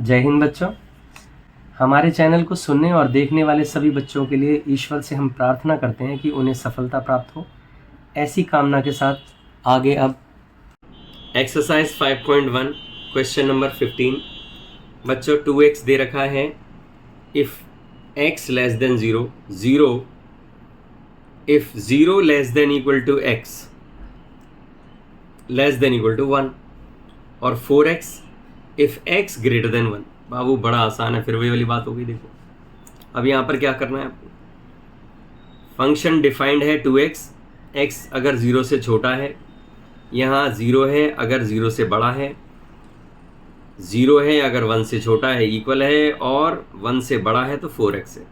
जय हिंद बच्चों। हमारे चैनल को सुनने और देखने वाले सभी बच्चों के लिए ईश्वर से हम प्रार्थना करते हैं कि उन्हें सफलता प्राप्त हो। ऐसी कामना के साथ आगे अब एक्सरसाइज 5.1 क्वेश्चन नंबर 15। बच्चों 2x दे रखा है। If x less than 0, 0 if 0 less than equal to x less than equal to 1 और 4x if x greater than 1। बाबू बड़ा आसान है, फिर वही वाली बात होगी। देखो अब यहाँ पर क्या करना है आपको। फंक्शन डिफाइंड है 2x, x अगर 0 से छोटा है, यहाँ 0 है अगर 0 से बड़ा है, 0 है अगर 1 से छोटा है इक्वल है, और 1 से बड़ा है तो 4x है।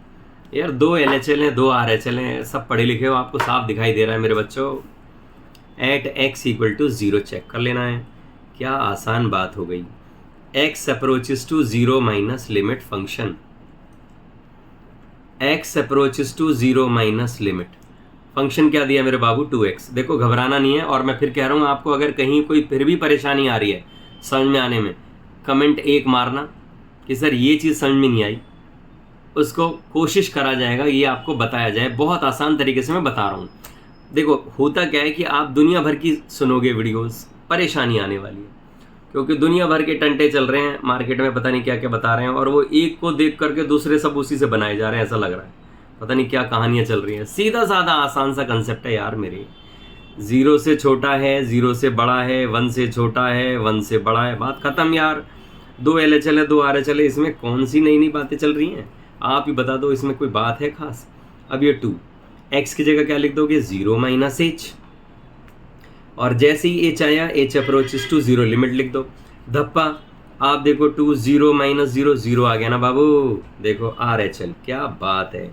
यार 2 LHL हैं, 2 RHL हैं, सब पढ़े लिखे हो, आपको साफ दिखाई दे रहा है मेरे बच्चों। At x equal to 0 check कर लेना है। क्या आसान बात हो गई। x approaches to 0 minus limit function, x approaches to 0 minus limit function क्या दिया मेरे बाबू 2x। देखो घबराना नहीं है, और मैं फिर कह रहा हूँ आपको, अगर कहीं कोई फिर भी परेशानी आ रही है समझ में आने में, कमेंट 1 मारना कि सर ये चीज़ समझ में नहीं आई। उसको कोशिश करा जाएगा, ये आपको बताया जाए, बहुत आसान तरीके से मैं बता रहा हूँ। देखो होता क्या है कि आप दुनिया भर की सुनोगे वीडियोस, परेशानी आने वाली है, क्योंकि दुनिया भर के टंटे चल रहे हैं मार्केट में, पता नहीं क्या क्या बता रहे हैं, और वो एक को देख करके दूसरे सब उसी से बनाए जा रहे हैं। ऐसा लग रहा है पता नहीं क्या कहानियाँ चल रही हैं। सीधा साधा आसान सा कंसेप्ट है यार मेरे। 0 से छोटा है, 0 से बड़ा है, 1 से छोटा है, 1 से बड़ा है, बात खत्म यार। 2 LHL है, 2 RHL है, इसमें कौन सी नई नई बातें चल रही हैं, आप ही बता दो, इसमें कोई बात है खास। अब ये 2 x की जगह क्या लिख दोगे, 0 माइनस h, और जैसे ही h आया h अप्रोचेस टू 0 लिमिट लिख दो। धप्पा आप देखो 2 0 माइनस 0 0 आ गया ना बाबू। देखो RHL, क्या बात है।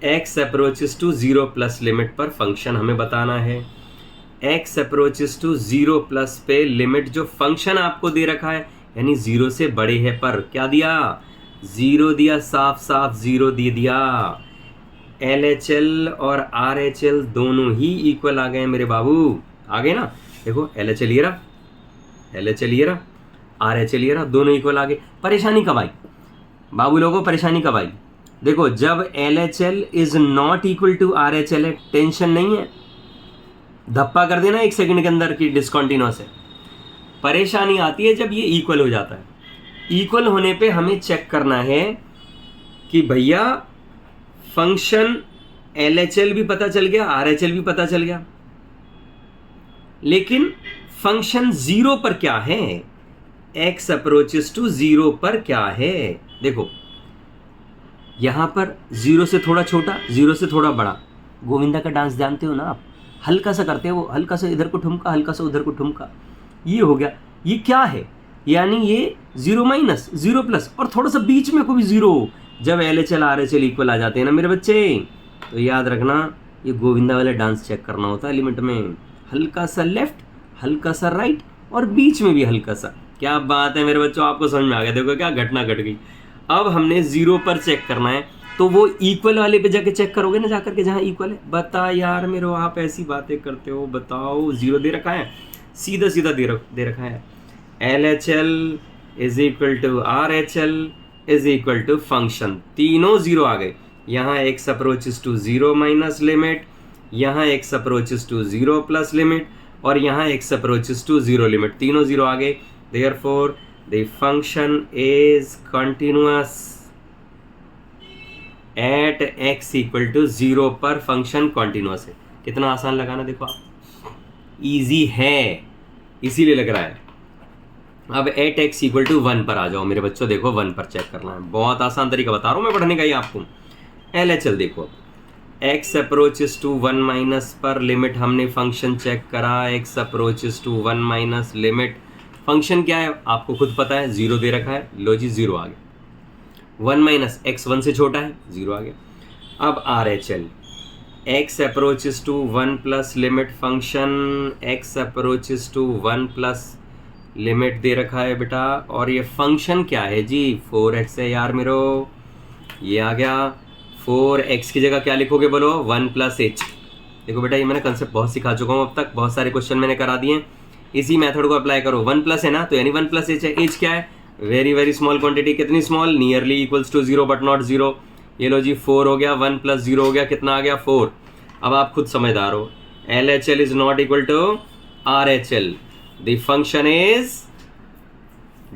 x approaches to 0 plus limit पर फंक्शन हमें बताना है। x अप्रोचेस टू 0 प्लस पे लिमिट जो फंक्शन आपको दे रखा है, यानी 0 से बड़े है पर क्या दिया, 0 दिया, साफ साफ 0 दे दिया। LHL और RHL दोनों ही इक्वल आ गए मेरे बाबू, आ गए ना। देखो LHL ये रहा, LHL ये रहा, RHL ये रहा, दोनों इक्वल आ गए। परेशानी कब आई बाबू लोगों, परेशानी कब आई। देखो जब LHL is not equal to RHL है, टेंशन नहीं है, धप्पा कर देना 1 सेकंड के अंदर की डिसकंटिन्यूअस है। परेशानी आती है जब ये इक्वल हो जाता है। इक्वल होने पे हमें चेक करना है कि भैया फंक्शन LHL भी पता चल गया, RHL भी पता चल गया, लेकिन फंक्शन 0 पर क्या है, x अप्रोचेस टू 0 पर क्या है। देखो यहां पर 0 से थोड़ा छोटा, 0 से थोड़ा बड़ा। गोविंदा का डांस जानते हो ना आप, हल्का सा करते हैं वो, हल्का सा इधर को ठुमका, हल्का सा उधर को ठुमका, ये हो गया। ये क्या है, यानी ये 0 माइनस 0 प्लस, और थोड़ा सा बीच में कोई 0। जब LHL RHL इक्वल आ जाते हैं ना मेरे बच्चे, तो याद रखना ये गोविंदा वाला डांस चेक करना होता है लिमिट में। हल्का सा लेफ्ट, हल्का सा राइट, और बीच में भी हल्का सा। क्या बात है मेरे बच्चों, आपको समझ में आ गया। देखो क्या घटना घट गई। अब हमने 0 पर चेक करना है, तो वो इक्वल वाले पे जाके चेक करोगे ना, जाकर के जहाँ इक्वल है। बता यार मेरे, आप ऐसी बातें करते हो, बताओ। 0 दे रखा है, सीधा सीधा दे रखा है, LHL is equal to RHL is equal to function, तीनों 0 आ गए। यहाँ x approaches to 0 minus limit, यहाँ x approaches to 0 plus limit, और यहाँ x अप्रोचेस टू 0 लिमिट, तीनों 0 आ गए। Therefore the function is continuous at x equal to 0 पर फंक्शन कंटिन्यूअस है। कितना आसान लगाना, देखो आप, इजी है, इसीलिए लग रहा है। अब एट x इक्वल टू 1 पर आ जाओ मेरे बच्चों। देखो 1 पर चेक करना है, बहुत आसान तरीका बता रहा हूँ मैं पढ़ने का ही आपको। LHL देखो, x अप्रोचेस टू 1 माइनस पर लिमिट हमने फंक्शन चेक करा, x approaches to 1 minus limit function क्या है आपको खुद पता है, 0 दे रखा है, लो जी 0 आ गया। 1 माइनस x 1 से छोटा है, 0 आ गया। अब RHL, x approaches to 1 plus limit function, x approaches to 1 plus limit दे रखा है बेटा, और ये फंक्शन क्या है जी, 4x है यार मेरो, ये आ गया। 4x की जगह क्या लिखोगे बोलो, 1 प्लस h। देखो बेटा ये मैंने कंसेप्ट बहुत सिखा चुका हूँ अब तक, बहुत सारे क्वेश्चन मैंने करा दिए। इसी मेथड को अप्लाई करो। 1 प्लस है ना, तो यानी 1 प्लस h है। h क्या है, वेरी वेरी स्मॉल क्वांटिटी, कितनी small, nearly equals to 0 but not 0। ये लो जी 4 हो गया, 1 प्लस 0 हो गया, कितना आ गया 4। अब आप खुद समझदार हो, LHL is not equal to RHL, the function is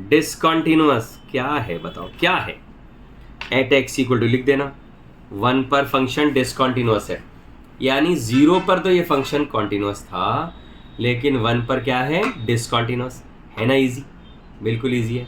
discontinuous. क्या है बताओ क्या है, एट x इक्वल टू लिख देना, 1 पर फंक्शन डिसकंटिन्यूअस है, यानी 0 पर तो ये फंक्शन कॉन्टिन्यूअस था, लेकिन 1 पर क्या है, डिसकंटिन्यूअस है ना। इजी, बिल्कुल इजी है।